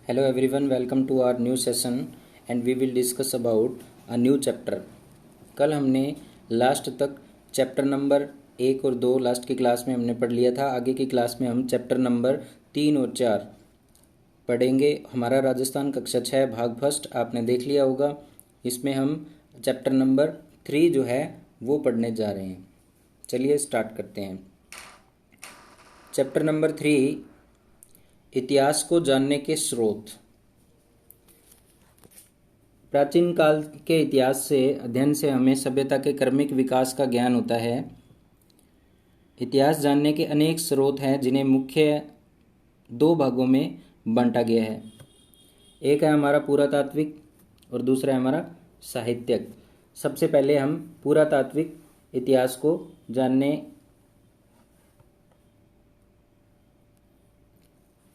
Hello everyone, welcome to our new session and we will discuss about a new chapter. कल हमने last तक chapter number 1 और 2 last की class में हमने पढ़ लिया था। आगे की क्लास में हम चैप्टर नंबर 3 और 4 पढ़ेंगे। हमारा राजस्थान कक्षा 6 भाग फर्स्ट आपने देख लिया होगा। इसमें हम चैप्टर नंबर 3 जो है वो पढ़ने जा रहे हैं। चलिए स्टार्ट करते हैं। चैप्टर नंबर 3, इतिहास को जानने के स्रोत। प्राचीन काल के इतिहास से अध्ययन से हमें सभ्यता के क्रमिक विकास का ज्ञान होता है। इतिहास जानने के अनेक स्रोत हैं जिन्हें मुख्य 2 भागों में बांटा गया है। एक है हमारा पुरातात्विक और दूसरा है हमारा साहित्यिक। सबसे पहले हम पुरातात्विक इतिहास को जानने।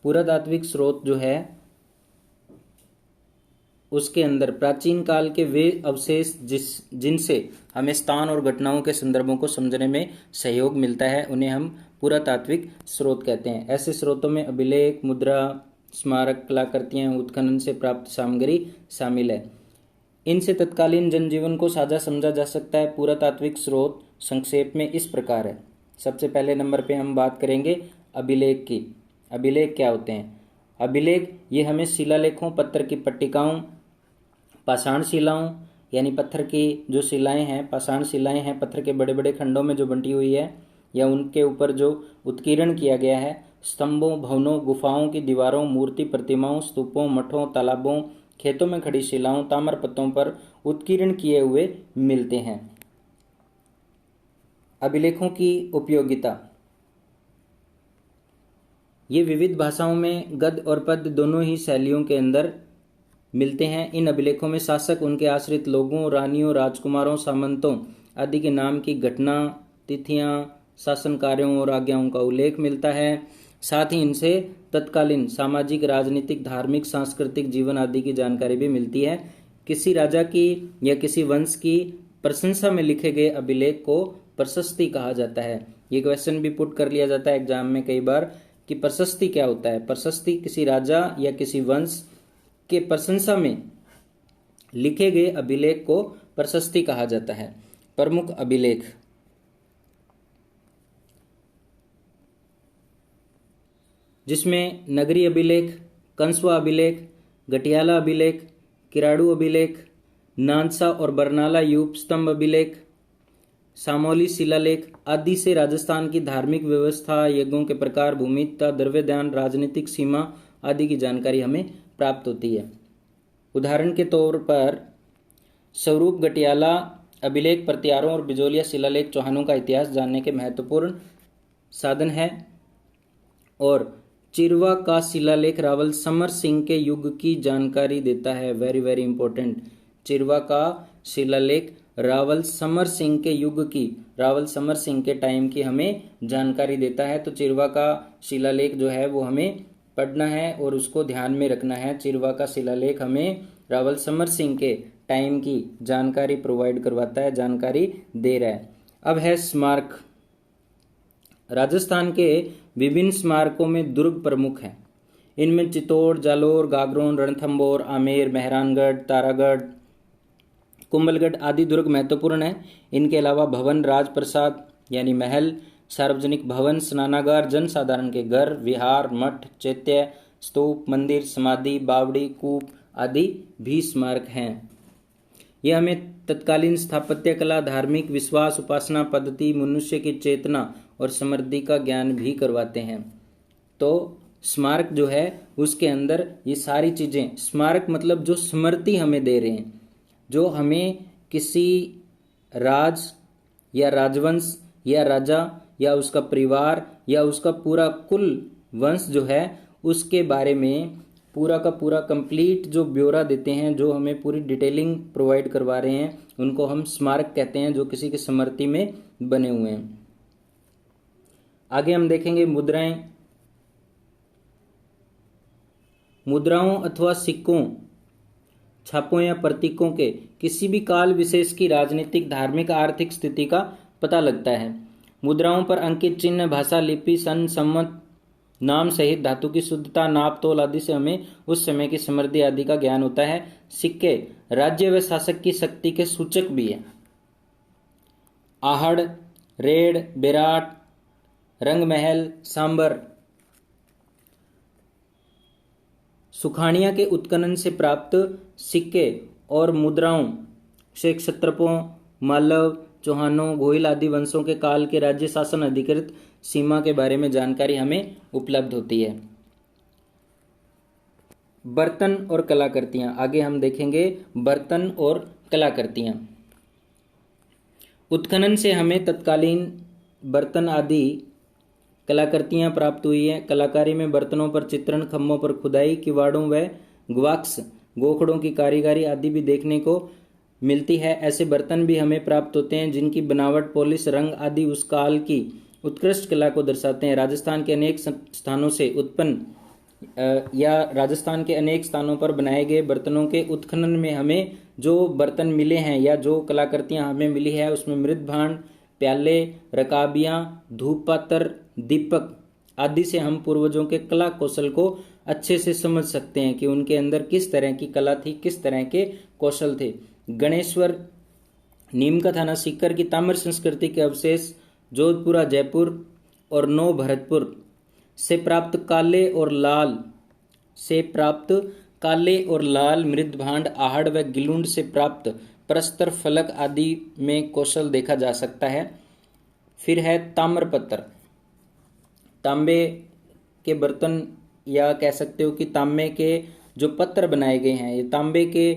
पुरातात्विक स्रोत जो है उसके अंदर प्राचीन काल के वे अवशेष जिनसे हमें स्थान और घटनाओं के संदर्भों को समझने में सहयोग मिलता है उन्हें हम पुरातात्विक स्रोत कहते हैं। ऐसे स्रोतों में अभिलेख, मुद्रा, स्मारक, कलाकृतियां, उत्खनन से प्राप्त सामग्री शामिल है। इनसे तत्कालीन जनजीवन को साझा समझा जा सकता है। पुरातात्विक स्रोत संक्षेप में इस प्रकार है। सबसे पहले नंबर पे हम बात करेंगे अभिलेख की। अभिलेख क्या होते हैं? अभिलेख ये हमें शिलालेखों, पत्थर की पट्टिकाओं, पाषाण शिलाओं यानी पत्थर की जो शिलाएं हैं, पाषाण शिलाएं हैं, पत्थर के बड़े बड़े खंडों में जो बंटी हुई है या उनके ऊपर जो उत्कीर्ण किया गया है, स्तंभों, भवनों, गुफाओं की दीवारों, मूर्ति प्रतिमाओं, स्तूपों, मठों, तालाबों, खेतों में खड़ी शिलाओं, ताम्र पत्तों पर उत्कीर्ण किए हुए मिलते हैं। अभिलेखों की उपयोगिता। ये विविध भाषाओं में गद्य और पद्य दोनों ही शैलियों के अंदर मिलते हैं। इन अभिलेखों में शासक, उनके आश्रित लोगों, रानियों, राजकुमारों, सामंतों आदि के नाम की घटना, तिथियां, शासन कार्यों और आज्ञाओं का उल्लेख मिलता है। साथ ही इनसे तत्कालीन सामाजिक, राजनीतिक, धार्मिक, सांस्कृतिक जीवन आदि की जानकारी भी मिलती है। किसी राजा की या किसी वंश की प्रशंसा में लिखे गए अभिलेख को प्रशस्ति कहा जाता है। ये क्वेश्चन भी पुट कर लिया जाता है एग्जाम में कई बार कि प्रशस्ति क्या होता है। प्रशस्ति किसी राजा या किसी वंश के प्रशंसा में लिखे गए अभिलेख को प्रशस्ति कहा जाता है। प्रमुख अभिलेख। जिसमें नगरी अभिलेख, कंसवा अभिलेख, गटियाला अभिलेख, किराड़ू अभिलेख, नानसा और बरनाला यूप स्तंभ अभिलेख, सामोली शिलालेख आदि से राजस्थान की धार्मिक व्यवस्था, यज्ञों के प्रकार, भूमिता, द्रव्यदान, राजनीतिक सीमा आदि की जानकारी हमें प्राप्त होती है। उदाहरण के तौर पर स्वरूप गटियाला अभिलेख प्रतिहारों और बिजोलिया शिलालेख चौहानों का इतिहास जानने के महत्वपूर्ण साधन है। और चिरवा का शिलालेख रावल समर सिंह के युग की जानकारी देता है। Very very important. चिरवा का शिलालेख रावल समर सिंह के युग की, रावल समर सिंह के टाइम की हमें जानकारी देता है। तो चिरवा का शिलालेख जो है वो हमें पढ़ना है और उसको ध्यान में रखना है। चिरवा का शिलालेख हमें रावल समर सिंह के टाइम की जानकारी प्रोवाइड करवाता है, जानकारी दे रहा है। अब है स्मारक। राजस्थान के विभिन्न स्मारकों में दुर्ग प्रमुख हैं। इनमें चित्तौड़, जालोर, गागरोन, रणथंभौर, आमेर, मेहरानगढ़, तारागढ़, कुंभलगढ़ आदि दुर्ग महत्वपूर्ण है। इनके अलावा भवन, राजप्रसाद यानी महल, सार्वजनिक भवन, स्नानागार, जनसाधारण के घर, विहार, मठ, चैत्य, स्तूप, मंदिर, समाधि, बावड़ी, कूप आदि भी स्मारक हैं। यह हमें तत्कालीन स्थापत्य कला, धार्मिक विश्वास, उपासना पद्धति, मनुष्य की चेतना और समृद्धि का ज्ञान भी करवाते हैं। तो स्मारक जो है उसके अंदर ये सारी चीजें, स्मारक मतलब जो स्मृति हमें दे रहे हैं, जो हमें किसी राज या राजवंश या राजा या उसका परिवार या उसका पूरा कुल वंश जो है उसके बारे में पूरा का पूरा कंप्लीट जो ब्यौरा देते हैं, जो हमें पूरी डिटेलिंग प्रोवाइड करवा रहे हैं, उनको हम स्मारक कहते हैं, जो किसी की स्मृति में बने हुए हैं। आगे हम देखेंगे मुद्राएं। मुद्राओं अथवा सिक्कों, छापों या प्रतीकों के किसी भी काल विशेष की राजनीतिक, धार्मिक, आर्थिक स्थिति का पता लगता है। मुद्राओं पर अंकित चिन्ह, भाषा, लिपि, सन, सम्मत नाम सहित धातु की शुद्धता, नाप तोल आदि से हमें उस समय की समृद्धि आदि का ज्ञान होता है। सिक्के राज्य व शासक की शक्ति के सूचक भी है। आहड़, रेड, विराट, रंगमहल, सांबर। सुखाड़िया के उत्खनन से प्राप्त सिक्के और मुद्राओं से क्षत्रपों, मालव, चौहानों, घोइल आदि वंशों के काल के राज्य शासन अधिकृत सीमा के बारे में जानकारी हमें उपलब्ध होती है। बर्तन और कलाकृतियां, आगे हम देखेंगे बर्तन और कलाकृतियां। उत्खनन से हमें तत्कालीन बर्तन आदि कलाकृतियां प्राप्त हुई हैं। कलाकारी में बर्तनों पर चित्रण, खम्भों पर खुदाई, किवाड़ों व ग्वाक्स गोखड़ों की कारीगरी आदि भी देखने को मिलती है। ऐसे बर्तन भी हमें प्राप्त होते हैं जिनकी बनावट, पॉलिश, रंग आदि उस काल की उत्कृष्ट कला को दर्शाते हैं। राजस्थान के अनेक स्थानों से उत्पन्न या राजस्थान के अनेक स्थानों पर बनाए गए बर्तनों के उत्खनन में हमें जो बर्तन मिले हैं या जो कलाकृतियां हमें मिली है उसमें मृद भांड, प्याले, रकाबियां, धूप पात्र, दीपक आदि से हम पूर्वजों के कला कौशल को अच्छे से समझ सकते हैं कि उनके अंदर किस तरह की कला थी, किस तरह के कौशल थे। गणेश्वर, नीम का थाना, सीकर की ताम्र संस्कृति के अवशेष, जोधपुरा, जयपुर और नौ भरतपुर से प्राप्त काले और लाल मृद भांड, आहड़ व गिलुंड से प्राप्त प्रस्तर फलक आदि में कौशल देखा जा सकता है। फिर है ताम्रपत्र, तांबे के बर्तन या कह सकते हो कि तांबे के जो पत्र बनाए गए हैं, ये तांबे के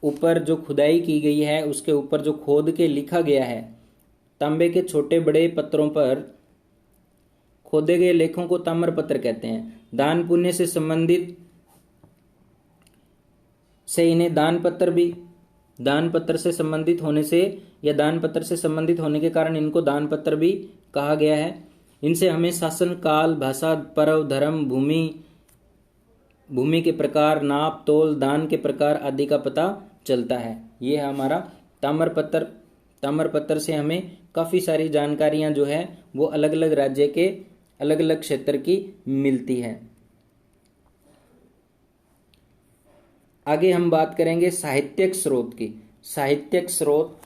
ऊपर जो खुदाई की गई है उसके ऊपर जो खोद के लिखा गया है। तांबे के छोटे बड़े पत्रों पर खोदे गए लेखों को ताम्रपत्र कहते हैं। दान पुण्य से संबंधित से इन्हें दान पत्र से संबंधित होने से या दान पत्र से संबंधित होने के कारण इनको दान पत्र भी कहा गया है। इनसे हमें शासन काल, भाषा, पर्व, धर्म, भूमि के प्रकार, नाप तोल, दान के प्रकार आदि का पता चलता है। ये है हमारा ताम्रपत्र। ताम्रपत्र से हमें काफ़ी सारी जानकारियां जो है वो अलग अलग राज्य के अलग अलग क्षेत्र की मिलती है। आगे हम बात करेंगे साहित्यिक स्रोत की। साहित्यिक स्रोत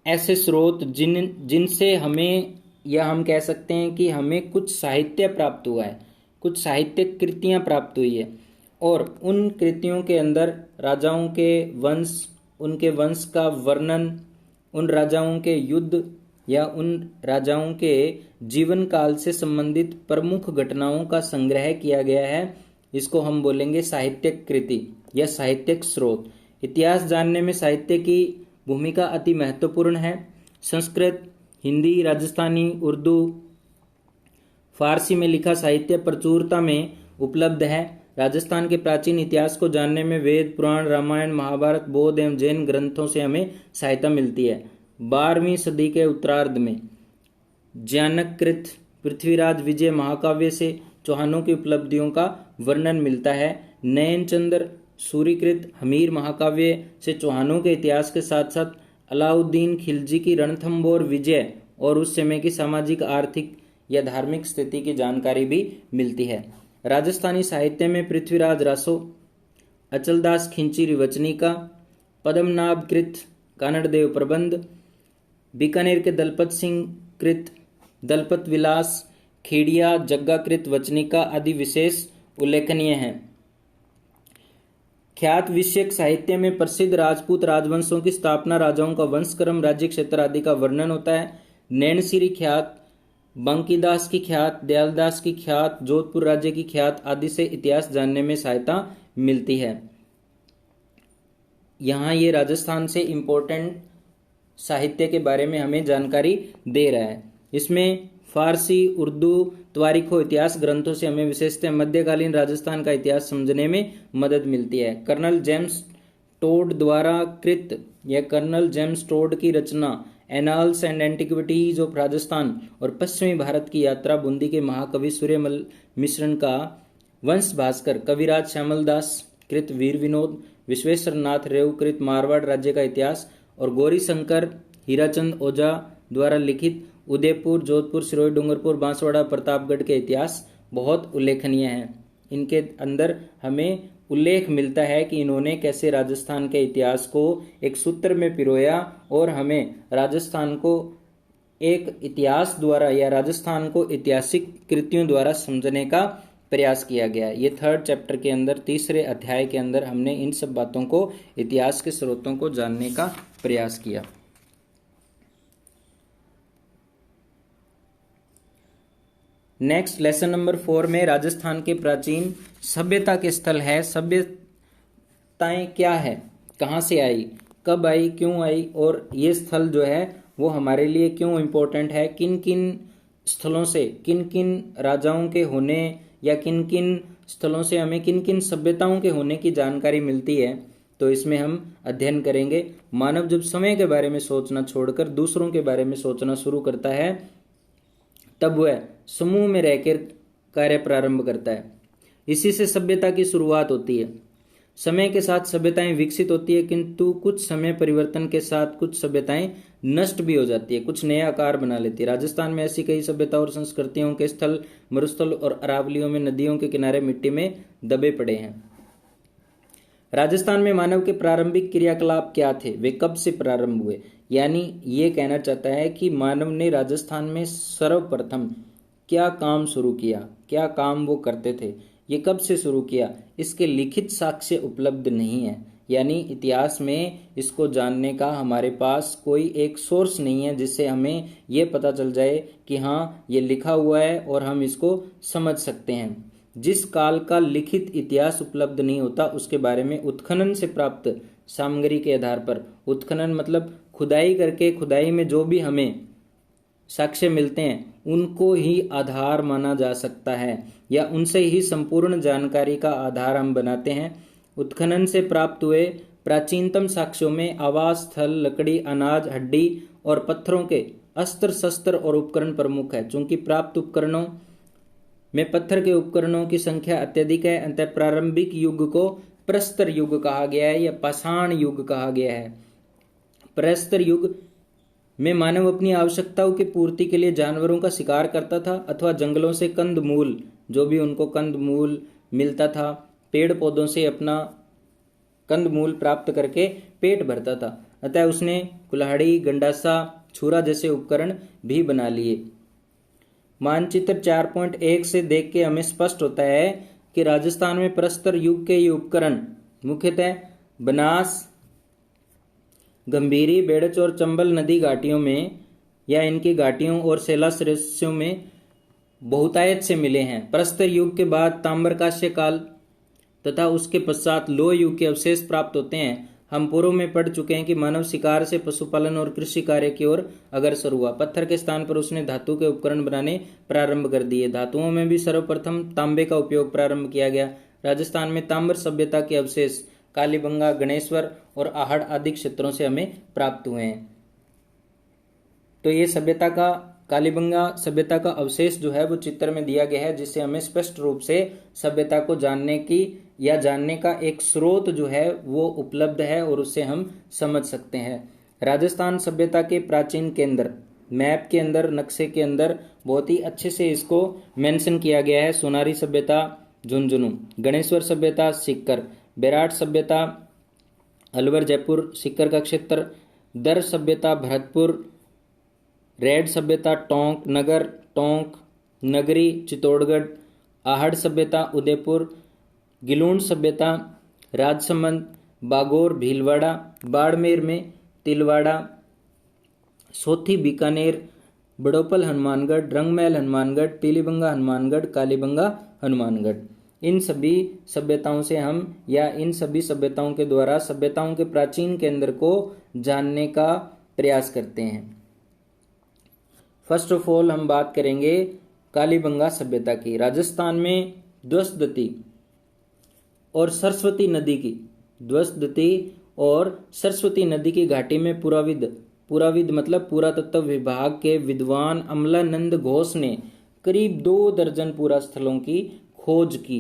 ऐसे स्रोत जिनसे हमें या हम कह सकते हैं कि हमें कुछ साहित्य प्राप्त हुआ है, कुछ साहित्यिक कृतियां प्राप्त हुई है और उन कृतियों के अंदर राजाओं के वंश, उनके वंश का वर्णन, उन राजाओं के युद्ध या उन राजाओं के जीवन काल से संबंधित प्रमुख घटनाओं का संग्रह किया गया है। इसको हम बोलेंगे साहित्यिक कृति या साहित्यिक स्रोत। इतिहास जानने में साहित्य की भूमिका अति महत्वपूर्ण है। संस्कृत, हिंदी, राजस्थानी, उर्दू, फारसी में लिखा साहित्य प्रचुरता में उपलब्ध है। राजस्थान के प्राचीन इतिहास को जानने में वेद, पुराण, रामायण, महाभारत, बौद्ध एवं जैन ग्रंथों से हमें सहायता मिलती है। 12वीं सदी के उत्तरार्ध में ज्ञानकृत पृथ्वीराज विजय महाकाव्य से चौहानों की उपलब्धियों का वर्णन मिलता है। नयनचंद्र सूरीकृत हमीर महाकाव्य से चौहानों के इतिहास के साथ साथ अलाउद्दीन खिलजी की रणथंबोर विजय और उस समय की सामाजिक, आर्थिक या धार्मिक स्थिति की जानकारी भी मिलती है। राजस्थानी साहित्य में पृथ्वीराज रासो, अचलदास खिंची वचनिका, पद्मनाभ कृत कानड़देव प्रबंध, बीकानेर के दलपत सिंह कृत दलपत विलास, खेड़िया जग्गा कृत वचनिका आदि विशेष उल्लेखनीय हैं। ख्यात विषयक साहित्य में प्रसिद्ध राजपूत राजवंशों की स्थापना, राजाओं का वंशक्रम, राज्य क्षेत्र आदि का वर्णन होता है। नैनसिरी ख्यात, बंकीदास की ख्यात, दयालदास की ख्यात, जोधपुर राज्य की ख्यात आदि से इतिहास जानने में सहायता मिलती है। यहाँ ये राजस्थान से इम्पोर्टेंट साहित्य के बारे में हमें जानकारी दे रहा है। इसमें फारसी, उर्दू, त्वारिखो इतिहास ग्रंथों से हमें विशेषतः मध्यकालीन राजस्थान का इतिहास समझने में मदद मिलती है। कर्नल जेम्स टोड द्वारा कृत या कर्नल जेम्स टोड की रचना Annals and Antiquities of Rajasthan और पश्चिमी भारत की यात्रा, बूंदी के महाकवि सूर्यमल मिश्रण का वंश भास्कर, कविराज श्यामल दास कृत वीर विनोद, विश्वेश्वर नाथ रेव कृत मारवाड़ राज्य का इतिहास और गौरी शंकर हीराचंद ओझा द्वारा लिखित उदयपुर, जोधपुर, सिरोही, डूंगरपुर, बांसवाड़ा, प्रतापगढ़ के इतिहास बहुत उल्लेखनीय हैं। इनके अंदर हमें उल्लेख मिलता है कि इन्होंने कैसे राजस्थान के इतिहास को एक सूत्र में पिरोया और हमें राजस्थान को एक इतिहास द्वारा या राजस्थान को ऐतिहासिक कृतियों द्वारा समझने का प्रयास किया गया। ये 3rd चैप्टर के अंदर, तीसरे अध्याय के अंदर हमने इन सब बातों को, इतिहास के स्रोतों को जानने का प्रयास किया। नेक्स्ट लेसन नंबर 4 में राजस्थान के प्राचीन सभ्यता के स्थल है। सभ्यताएं क्या है, कहाँ से आई, कब आई, क्यों आई, और ये स्थल जो है वो हमारे लिए क्यों इम्पोर्टेंट है, किन किन स्थलों से, किन किन राजाओं के होने या किन किन स्थलों से हमें किन किन सभ्यताओं के होने की जानकारी मिलती है। तो इसमें हम अध्ययन करेंगे। मानव जब समय के बारे में सोचना छोड़कर दूसरों के बारे में सोचना शुरू करता है, तब वह समूह में रहकर कार्य प्रारंभ करता है। इसी से सभ्यता की शुरुआत होती है। समय के साथ सभ्यताएं विकसित होती है, किंतु कुछ समय परिवर्तन के साथ कुछ सभ्यताएं नष्ट भी हो जाती है, कुछ नया आकार बना लेती है। राजस्थान में ऐसी कई सभ्यता और संस्कृतियों के स्थल मरुस्थल और अरावलियों में नदियों के किनारे मिट्टी में दबे पड़े हैं। राजस्थान में मानव के प्रारंभिक क्रियाकलाप क्या थे, वे कब से प्रारंभ हुए, यानी ये कहना चाहता है कि मानव ने राजस्थान में सर्वप्रथम क्या काम शुरू किया, क्या काम वो करते थे, ये कब से शुरू किया, इसके लिखित साक्ष्य उपलब्ध नहीं है। यानी इतिहास में इसको जानने का हमारे पास कोई एक सोर्स नहीं है जिससे हमें ये पता चल जाए कि हाँ ये लिखा हुआ है और हम इसको समझ सकते हैं। जिस काल का लिखित इतिहास उपलब्ध नहीं होता उसके बारे में उत्खनन से प्राप्त सामग्री के आधार पर, उत्खनन मतलब खुदाई करके, खुदाई में जो भी हमें साक्ष्य मिलते हैं उनको ही आधार माना जा सकता है या उनसे ही संपूर्ण जानकारी का आधार हम बनाते हैं। उत्खनन से प्राप्त हुए प्राचीनतम साक्ष्यों में आवास स्थल, लकड़ी, अनाज, हड्डी और पत्थरों के अस्त्र शस्त्र और उपकरण प्रमुख है। चूंकि प्राप्त उपकरणों में पत्थर के उपकरणों की संख्या अत्यधिक है, अतः प्रारंभिक युग को प्रस्तर युग कहा गया है या पाषाण युग कहा गया है। प्रस्तर युग में मानव अपनी आवश्यकताओं की पूर्ति के लिए जानवरों का शिकार करता था अथवा जंगलों से कंद मूल, जो भी उनको कंद मूल मिलता था, पेड़ पौधों से अपना कंद मूल प्राप्त करके पेट भरता था। अतः उसने कुल्हाड़ी, गंडासा, छुरा जैसे उपकरण भी बना लिए। मानचित्र 4.1 से देख के हमें स्पष्ट होता है कि राजस्थान में प्रस्तर युग के ये उपकरण मुख्यतः बनास, गंभीरी, बेड़च और चंबल नदी घाटियों में या इनकी घाटियों और शैलाश्रेष्यों में बहुतायत से मिले हैं। प्रस्तर युग के बाद ताम्रकांस्य काल तथा उसके पश्चात लोह युग के अवशेष प्राप्त होते हैं। हम पूर्व में पढ़ चुके हैं कि मानव शिकार से पशुपालन और कृषि कार्य की ओर अग्रसर हुआ। पत्थर के स्थान पर उसने धातु के उपकरण बनाने प्रारंभ कर दिए। धातुओं में भी सर्वप्रथम तांबे का उपयोग प्रारंभ किया गया। राजस्थान में ताम्र सभ्यता के अवशेष कालीबंगा, गणेश्वर और आहड़ आदि क्षेत्रों से हमें प्राप्त हुए हैं। तो ये सभ्यता का, कालीबंगा सभ्यता का अवशेष जो है वो चित्र में दिया गया है, जिससे हमें स्पष्ट रूप से सभ्यता को जानने की या जानने का एक स्रोत जो है वो उपलब्ध है और उससे हम समझ सकते हैं। राजस्थान सभ्यता के प्राचीन केंद्र मैप के अंदर, नक्शे के अंदर बहुत ही अच्छे से इसको मेंशन किया गया है। सोनारी सभ्यता झुंझुनू, गणेश्वर सभ्यता सीकर, बेराट सभ्यता अलवर जयपुर सीकर का क्षेत्र, दर सभ्यता भरतपुर, रेड सभ्यता टोंक नगर, टोंक नगरी चित्तौड़गढ़, आहड़ सभ्यता उदयपुर, गिलूण सभ्यता राजसमंद, बागोर भीलवाड़ा, बाड़मेर में तिलवाड़ा, सोथी बीकानेर, बड़ोपल हनुमानगढ़, रंगमहल हनुमानगढ़, पीलीबंगा हनुमानगढ़, कालीबंगा हनुमानगढ़। इन सभी सभ्यताओं से हम या इन सभी सभ्यताओं के द्वारा सभ्यताओं के प्राचीन केंद्र को जानने का प्रयास करते हैं। फर्स्ट ऑफ ऑल हम बात करेंगे कालीबंगा सभ्यता की। राजस्थान में द्वसदती और सरस्वती नदी की, द्वसदती और सरस्वती नदी की घाटी में पुराविद मतलब पुरातत्व विभाग के विद्वान अमलानंद घोष ने करीब 2 दर्जन पुरा स्थलों की खोज की।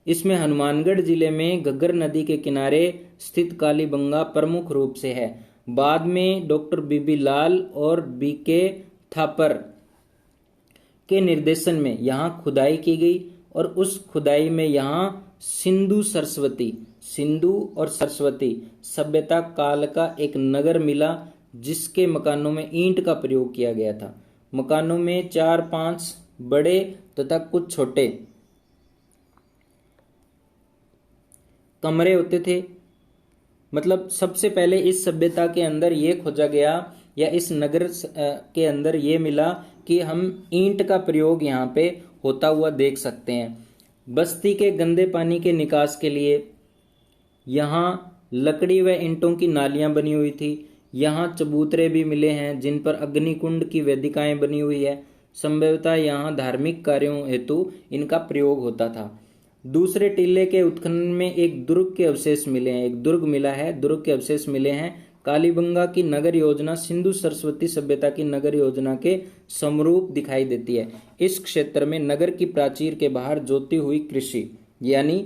इसमें हनुमानगढ़ जिले में घग्गर नदी के किनारे स्थित कालीबंगा प्रमुख रूप से है। बाद में डॉक्टर बीबी लाल और बीके थापर के निर्देशन में यहाँ खुदाई की गई और उस खुदाई में यहाँ सिंधु और सरस्वती सभ्यता काल का एक नगर मिला, जिसके मकानों में ईंट का प्रयोग किया गया था। मकानों में 4-5 बड़े तथा कुछ छोटे कमरे होते थे। मतलब सबसे पहले इस सभ्यता के अंदर ये खोजा गया या इस नगर के अंदर ये मिला कि हम ईंट का प्रयोग यहाँ पे होता हुआ देख सकते हैं। बस्ती के गंदे पानी के निकास के लिए यहाँ लकड़ी व ईंटों की नालियां बनी हुई थी। यहाँ चबूतरे भी मिले हैं जिन पर अग्निकुंड की वेदिकाएं बनी हुई है। संभवतः यहाँ धार्मिक कार्यों हेतु इनका प्रयोग होता था। दूसरे टीले के उत्खनन में एक दुर्ग के अवशेष मिले हैं, एक दुर्ग मिला है, दुर्ग के अवशेष मिले हैं। कालीबंगा की नगर योजना सिंधु सरस्वती सभ्यता की नगर योजना के समरूप दिखाई देती है। इस क्षेत्र में नगर की प्राचीर के बाहर जोती हुई कृषि, यानी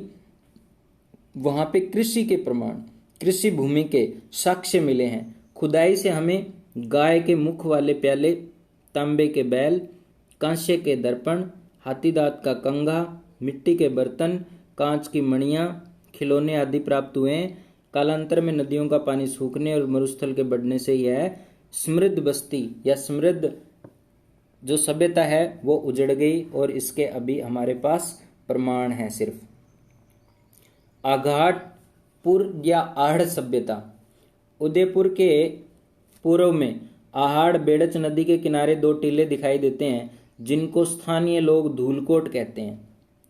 वहां पे कृषि के प्रमाण, कृषि भूमि के साक्ष्य मिले हैं। खुदाई से हमें गाय के मुख वाले प्याले, तांबे के बैल, कांसे के दर्पण, हाथी दांत का कंघा, मिट्टी के बर्तन, कांच की मणियां, खिलौने आदि प्राप्त हुए हैं। कालांतर में नदियों का पानी सूखने और मरुस्थल के बढ़ने से यह समृद्ध बस्ती या समृद्ध जो सभ्यता है वो उजड़ गई और इसके अभी हमारे पास प्रमाण है सिर्फ। आघाटपुर या आहड़ सभ्यता। उदयपुर के पूर्व में आहड़ बेड़च नदी के किनारे 2 टीले दिखाई देते हैं जिनको स्थानीय लोग धूलकोट कहते हैं।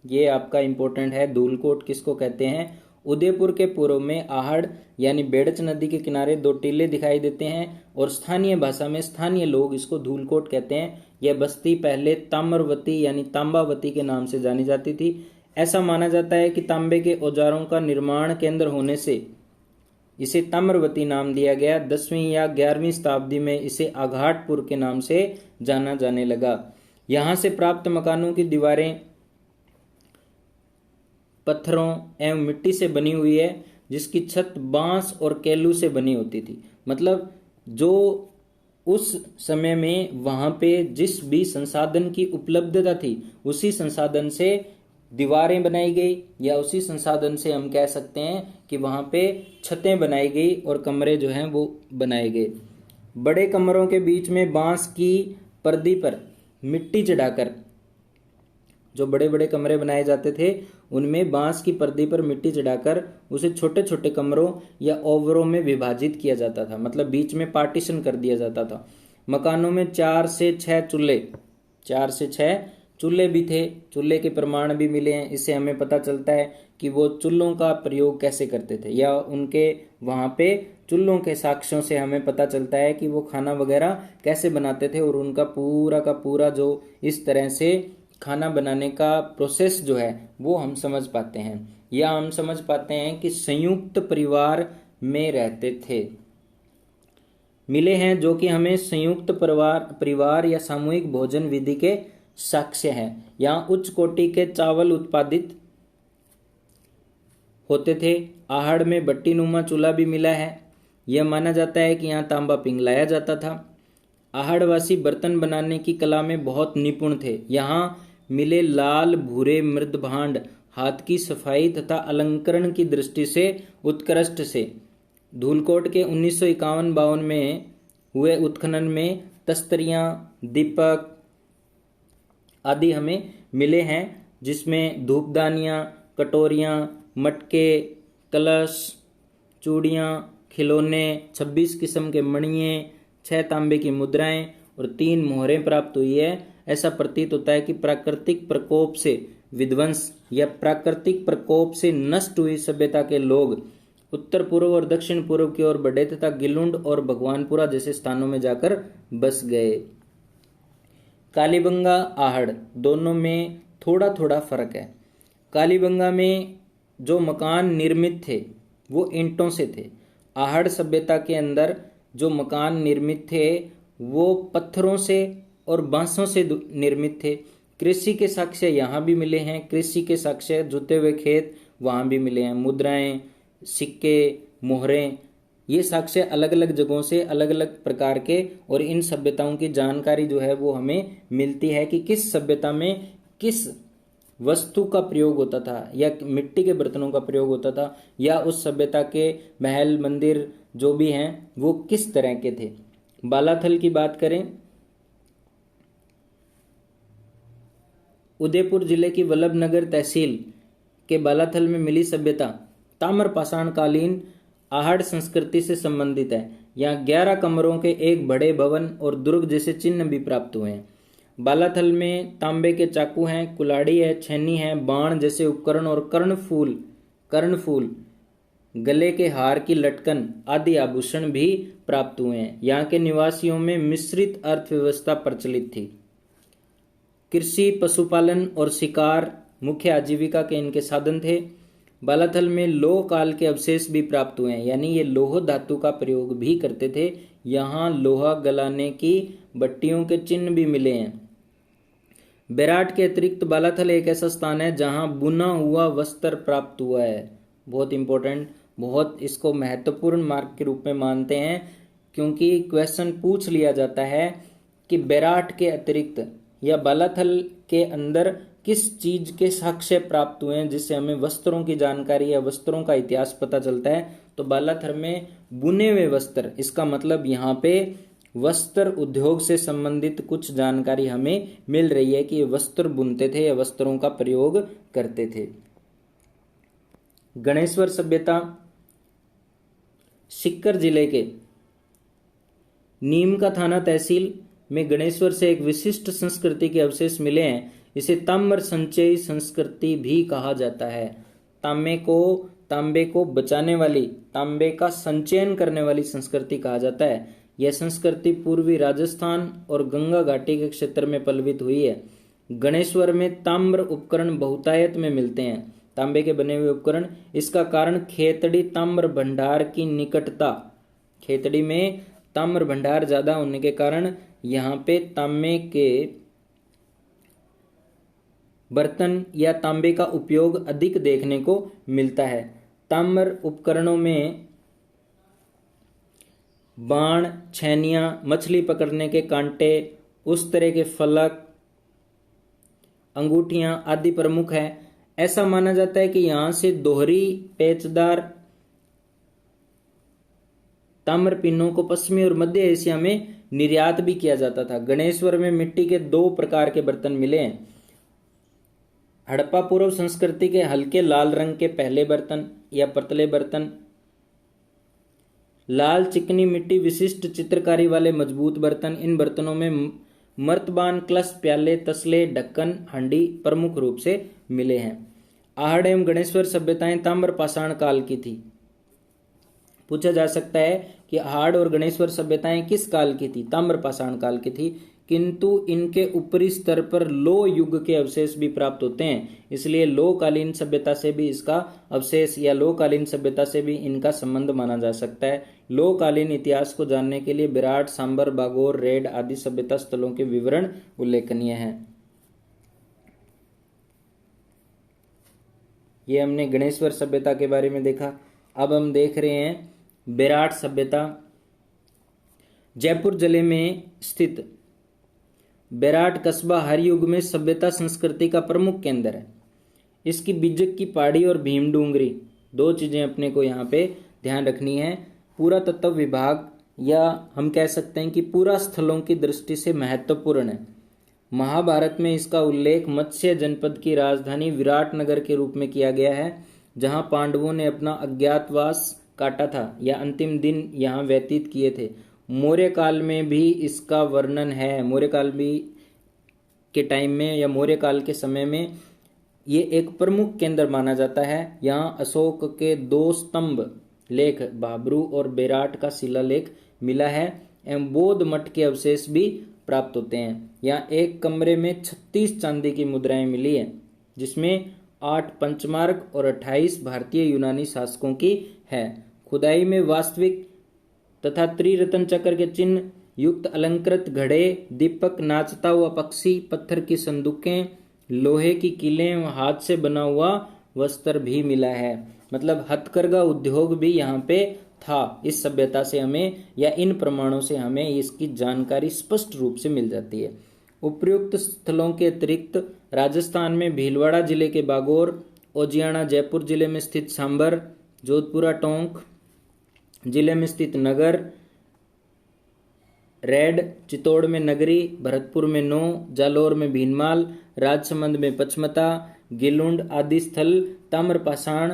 ये आपका इंपॉर्टेंट है, धूलकोट किसको कहते हैं। उदयपुर के पूर्व में आहड़ यानी बेड़च नदी के किनारे 2 टीले दिखाई देते हैं और स्थानीय भाषा में स्थानीय लोग इसको धूलकोट कहते हैं। यह बस्ती पहले ताम्रवती यानी तांबावती के नाम से जानी जाती थी। ऐसा माना जाता है कि तांबे के औजारों का निर्माण केंद्र होने से इसे ताम्रवती नाम दिया गया। 10वीं या 11वीं शताब्दी में इसे आघाटपुर के नाम से जाना जाने लगा। यहां से प्राप्त मकानों की दीवारें पत्थरों एवं मिट्टी से बनी हुई है, जिसकी छत बांस और केलू से बनी होती थी। मतलब जो उस समय में वहां पे जिस भी संसाधन की उपलब्धता थी उसी संसाधन से दीवारें बनाई गई, या उसी संसाधन से हम कह सकते हैं कि वहां पे छतें बनाई गई और कमरे जो हैं वो बनाए गए। बड़े कमरों के बीच में बांस की पर्दी पर मिट्टी चढ़ाकर, जो बड़े बड़े कमरे बनाए जाते थे उनमें बांस की पर्दी पर मिट्टी चढ़ाकर उसे छोटे छोटे कमरों या ओवरों में विभाजित किया जाता था। मतलब बीच में पार्टीशन कर दिया जाता था। मकानों में 4 से 6 चूल्हे भी थे। चूल्हे के प्रमाण भी मिले हैं। इससे हमें पता चलता है कि वो चूल्हों का प्रयोग कैसे करते थे, या उनके वहां पे चूल्हों के साक्ष्यों से हमें पता चलता है कि वो खाना वगैरह कैसे बनाते थे और उनका पूरा का पूरा जो इस तरह से खाना बनाने का प्रोसेस जो है वो हम समझ पाते हैं, या हम समझ पाते हैं कि संयुक्त परिवार में रहते थे। मिले हैं जो कि हमें संयुक्त परिवार या सामूहिक भोजन विधि के साक्ष्य हैं। यहाँ उच्च कोटि के चावल उत्पादित होते थे। आहड़ में भट्टी नुमा चूल्हा भी मिला है। यह माना जाता है कि यहाँ तांबा पिघलाया जाता था। आहड़वासी बर्तन बनाने की कला में बहुत निपुण थे। यहाँ मिले लाल भूरे मृद भांड हाथ की सफाई तथा अलंकरण की दृष्टि से उत्कृष्ट से। धूलकोट के 1951-52 में हुए उत्खनन में तस्तरियां, दीपक आदि हमें मिले हैं, जिसमें धूपदानियां, कटोरियां, मटके, कलश, चूड़ियां, खिलौने, 26 किस्म के मणिये, 6 तांबे की मुद्राएं और 3 मोहरें प्राप्त हुई है। ऐसा प्रतीत होता है कि प्राकृतिक प्रकोप से विध्वंस या प्राकृतिक प्रकोप से नष्ट हुई सभ्यता के लोग उत्तर पूर्व और दक्षिण पूर्व की ओर बढ़े तथा गिलुंड और भगवानपुरा जैसे स्थानों में जाकर बस गए। कालीबंगा, आहड़ दोनों में थोड़ा थोड़ा फर्क है। कालीबंगा में जो मकान निर्मित थे वो ईंटों से थे। आहड़ सभ्यता के अंदर जो मकान निर्मित थे वो पत्थरों से और बांसों से निर्मित थे। कृषि के साक्ष्य यहाँ भी मिले हैं। कृषि के साक्ष्य जुते हुए खेत वहाँ भी मिले हैं। मुद्राएं, सिक्के, मोहरें ये साक्ष्य अलग अलग जगहों से अलग अलग प्रकार के, और इन सभ्यताओं की जानकारी जो है वो हमें मिलती है कि किस सभ्यता में किस वस्तु का प्रयोग होता था, या मिट्टी के बर्तनों का प्रयोग होता था, या उस सभ्यता के महल मंदिर जो भी हैं वो किस तरह के थे। बालाथल की बात करें, उदयपुर जिले की वल्लभनगर तहसील के बालाथल में मिली सभ्यता ताम्र पाषाण कालीन आहड़ संस्कृति से संबंधित है। यहाँ 11 कमरों के एक बड़े भवन और दुर्ग जैसे चिन्ह भी प्राप्त हुए हैं। बालाथल में तांबे के चाकू हैं, कुल्हाड़ी है, छेनी है, बाण जैसे उपकरण और कर्णफूल, गले के हार की लटकन आदि आभूषण भी प्राप्त हुए हैं। यहाँ के निवासियों में मिश्रित अर्थव्यवस्था प्रचलित थी। कृषि, पशुपालन और शिकार मुख्य आजीविका के इनके साधन थे। बालाथल में लौह काल के अवशेष भी प्राप्त हुए हैं, यानी ये लौह धातु का प्रयोग भी करते थे। यहाँ लोहा गलाने की भट्टियों के चिन्ह भी मिले हैं। बेराट के अतिरिक्त बालाथल एक ऐसा स्थान है जहाँ बुना हुआ वस्त्र प्राप्त हुआ है। बहुत इंपॉर्टेंट, बहुत इसको महत्वपूर्ण मार्ग के रूप में मानते हैं, क्योंकि क्वेश्चन पूछ लिया जाता है कि बेराट के अतिरिक्त या बालाथल के अंदर किस चीज के साक्ष्य प्राप्त हुए हैं जिससे हमें वस्त्रों की जानकारी या वस्त्रों का इतिहास पता चलता है। तो बालाथल में बुने हुए वस्त्र, इसका मतलब यहाँ पे वस्त्र उद्योग से संबंधित कुछ जानकारी हमें मिल रही है कि ये वस्त्र बुनते थे या वस्त्रों का प्रयोग करते थे। गणेश्वर सभ्यता सीकर जिले के नीम का थाना तहसील में गणेश्वर से एक विशिष्ट संस्कृति के अवशेष मिले हैं। इसे ताम्र संचयी संस्कृति भी कहा जाता है। तांबे को बचाने वाली, तांबे का संचयन करने वाली संस्कृति कहा जाता है। यह संस्कृति पूर्वी राजस्थान और गंगा घाटी के क्षेत्र में पल्लवित हुई है। गणेश्वर में ताम्र उपकरण बहुतायत में मिलते हैं, तांबे के बने हुए उपकरण। इसका कारण खेतड़ी ताम्र भंडार की निकटता, खेतड़ी में ताम्र भंडार ज्यादा होने के कारण यहाँ पे तांबे के बर्तन या तांबे का उपयोग अधिक देखने को मिलता है। ताम्र उपकरणों में बाण, छेनियां, मछली पकड़ने के कांटे, उस तरह के फलक, अंगूठियां आदि प्रमुख है। ऐसा माना जाता है कि यहां से दोहरी पेचदार ताम्र पिनों को पश्चिमी और मध्य एशिया में निर्यात भी किया जाता था। गणेश्वर में मिट्टी के 2 प्रकार के बर्तन मिले हैं। हड़प्पा पूर्व संस्कृति के हल्के लाल रंग के पहले बर्तन या पतले बर्तन, लाल चिकनी मिट्टी विशिष्ट चित्रकारी वाले मजबूत बर्तन। इन बर्तनों में मर्तबान, कलश, प्याले, तसले, ढक्कन, हांडी प्रमुख रूप से मिले हैं। आहड़ एवं गणेश्वर सभ्यताएं ताम्र पाषाण काल की थी। पूछा जा सकता है कि आहड़ और गणेश्वर सभ्यताएं किस काल की थी? ताम्र पाषाण काल की थी, किंतु इनके ऊपरी स्तर पर लौह युग के अवशेष भी प्राप्त होते हैं, इसलिए लौहकालीन सभ्यता से भी इसका अवशेष या लौहकालीन सभ्यता से भी इनका संबंध माना जा सकता है। लौहकालीन इतिहास को जानने के लिए विराट, सांबर, बागोर, रेड आदि सभ्यता स्थलों के विवरण उल्लेखनीय हैं। ये हमने गणेश्वर सभ्यता के बारे में देखा। अब हम देख रहे हैं बेराट सभ्यता। जयपुर जिले में स्थित बेराट कस्बा हर युग में सभ्यता संस्कृति का प्रमुख केंद्र है। इसकी बिजक की पहाड़ी और भीम डूंगरी 2 चीजें अपने को यहाँ पे ध्यान रखनी है। पुरातत्व विभाग या हम कह सकते हैं कि पूरा स्थलों की दृष्टि से महत्वपूर्ण है। महाभारत में इसका उल्लेख मत्स्य जनपद की राजधानी विराटनगर के रूप में किया गया है, जहां पांडवों ने अपना अज्ञातवास काटा था या अंतिम दिन यहाँ व्यतीत किए थे। मौर्य काल में भी इसका वर्णन है। मौर्य काल भी के टाइम में या मौर्य काल के समय में ये एक प्रमुख केंद्र माना जाता है। यहाँ अशोक के 2 स्तंभ लेख बाबरू और बेराट का शिलालेख मिला है एवं बौद्ध मठ के अवशेष भी प्राप्त होते हैं। यहाँ एक कमरे में 36 चांदी की मुद्राएं मिली है, जिसमें 8 पंचमार्क और 28 भारतीय यूनानी शासकों की है। खुदाई में वास्तविक तथा त्रिरत्न चक्र के चिन्ह युक्त अलंकृत घड़े, दीपक, नाचता हुआ पक्षी, पत्थर की संदूकें, लोहे की कीलें, हाथ से बना हुआ वस्त्र भी मिला है। मतलब हथकरघा उद्योग भी यहाँ पे था, इस सभ्यता से हमें या इन प्रमाणों से हमें इसकी जानकारी स्पष्ट रूप से मिल जाती है। उपयुक्त स्थलों के अतिरिक्त राजस्थान में भीलवाड़ा जिले के बागोर, ओजियाना जयपुर जिले में स्थित सांबर, जोधपुरा टोंक जिले में स्थित नगर, रेड, चित्तौड़ में नगरी, भरतपुर में नौ, जालोर में भीनमाल, राजसमंद में पचमता, गिलुंड आदि स्थल ताम्रपाषाण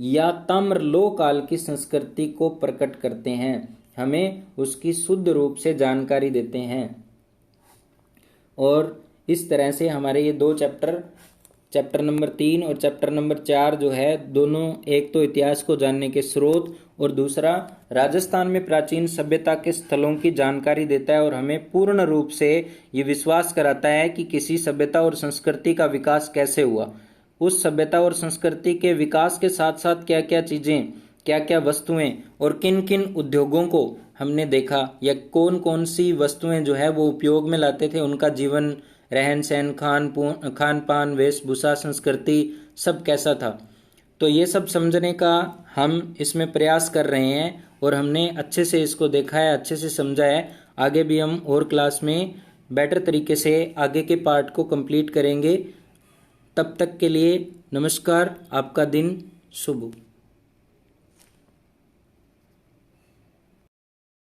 या ताम्रलोह काल की संस्कृति को प्रकट करते हैं, हमें उसकी शुद्ध रूप से जानकारी देते हैं। और इस तरह से हमारे ये दो चैप्टर नंबर 3 और चैप्टर नंबर 4 जो है, दोनों एक तो इतिहास को जानने के स्रोत और दूसरा राजस्थान में प्राचीन सभ्यता के स्थलों की जानकारी देता है और हमें पूर्ण रूप से ये विश्वास कराता है कि किसी सभ्यता और संस्कृति का विकास कैसे हुआ, उस सभ्यता और संस्कृति के विकास के साथ साथ क्या क्या चीजें, क्या क्या वस्तुएं और किन किन उद्योगों को हमने देखा या कौन कौन सी वस्तुएं जो है वो उपयोग में लाते थे, उनका जीवन, रहन सहन, खान पान, वेशभूषा, संस्कृति सब कैसा था। तो ये सब समझने का हम इसमें प्रयास कर रहे हैं और हमने अच्छे से इसको देखा है, अच्छे से समझा है। आगे भी हम और क्लास में बेटर तरीके से आगे के पार्ट को कंप्लीट करेंगे। तब तक के लिए नमस्कार, आपका दिन शुभ हो।